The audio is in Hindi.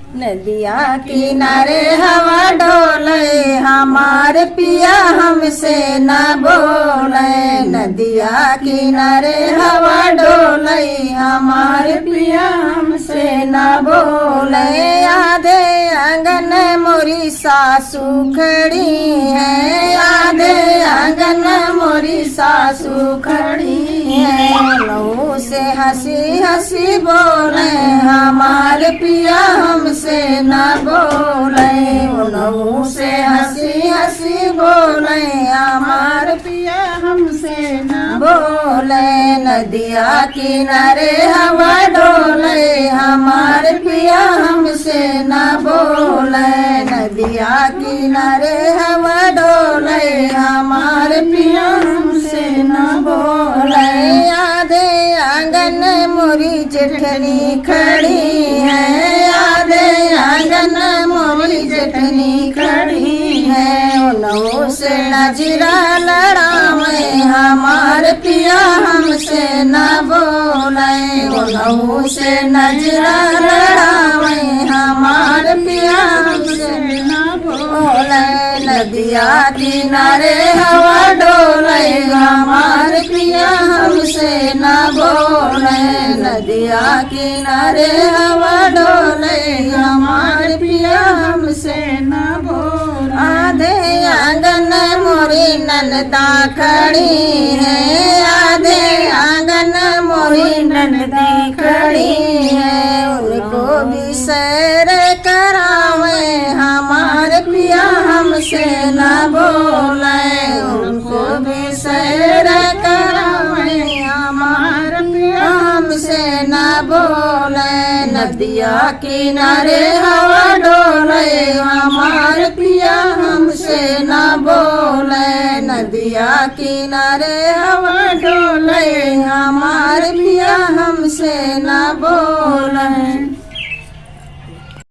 नदिया किनारे हवा डोले हमारे पिया हमसे न बोले। नदिया किनारे हवा डोले हमारे पिया हमसे न बोले। आधे आंगन मोरी सासू खड़ी है, आधे आंगन मोरी सासू खड़ी है। लहू से हंसी हंसी बोले हमारे पिया हमसे न बोले। लहू से हंसी हंसी बोले हमारे पिया हमसे न बोले। नदिया किनारे हवा डोले हमारे पिया हमसे न बोले। नदिया किनारे हवा डोले हमारे पिया हमसे न बोले। आधे आंगन मोरी जेठनी खड़ी है, आधे आंगन मोरी जेठनी खड़ी है। उन्हों से नजरा लड़ावे हमारे पिया हमसे न बोले। उन्हों से नजरा लड़ावे हमारे पिया हमसे न बोले। नदिया किनारे हवा डोले हमारे पिया हमसे न बोले। नदिया किनारे हवा डोले हमारे पिया हमसे न बोले। आधे आंगन मोरी ननदा खड़ी है, आधे आंगन मोरी ननदी खड़ी है। उनको भी सैर करावे हमारे पिया हमसे न बोले। उनको भी सैर करावे हमारे पिया हमसे न बोले। नदिया किनारे हवा डोले हमारे पिया हमसे न बोले। नदिया किनारे हवा डोले हमारे पिया हमसे न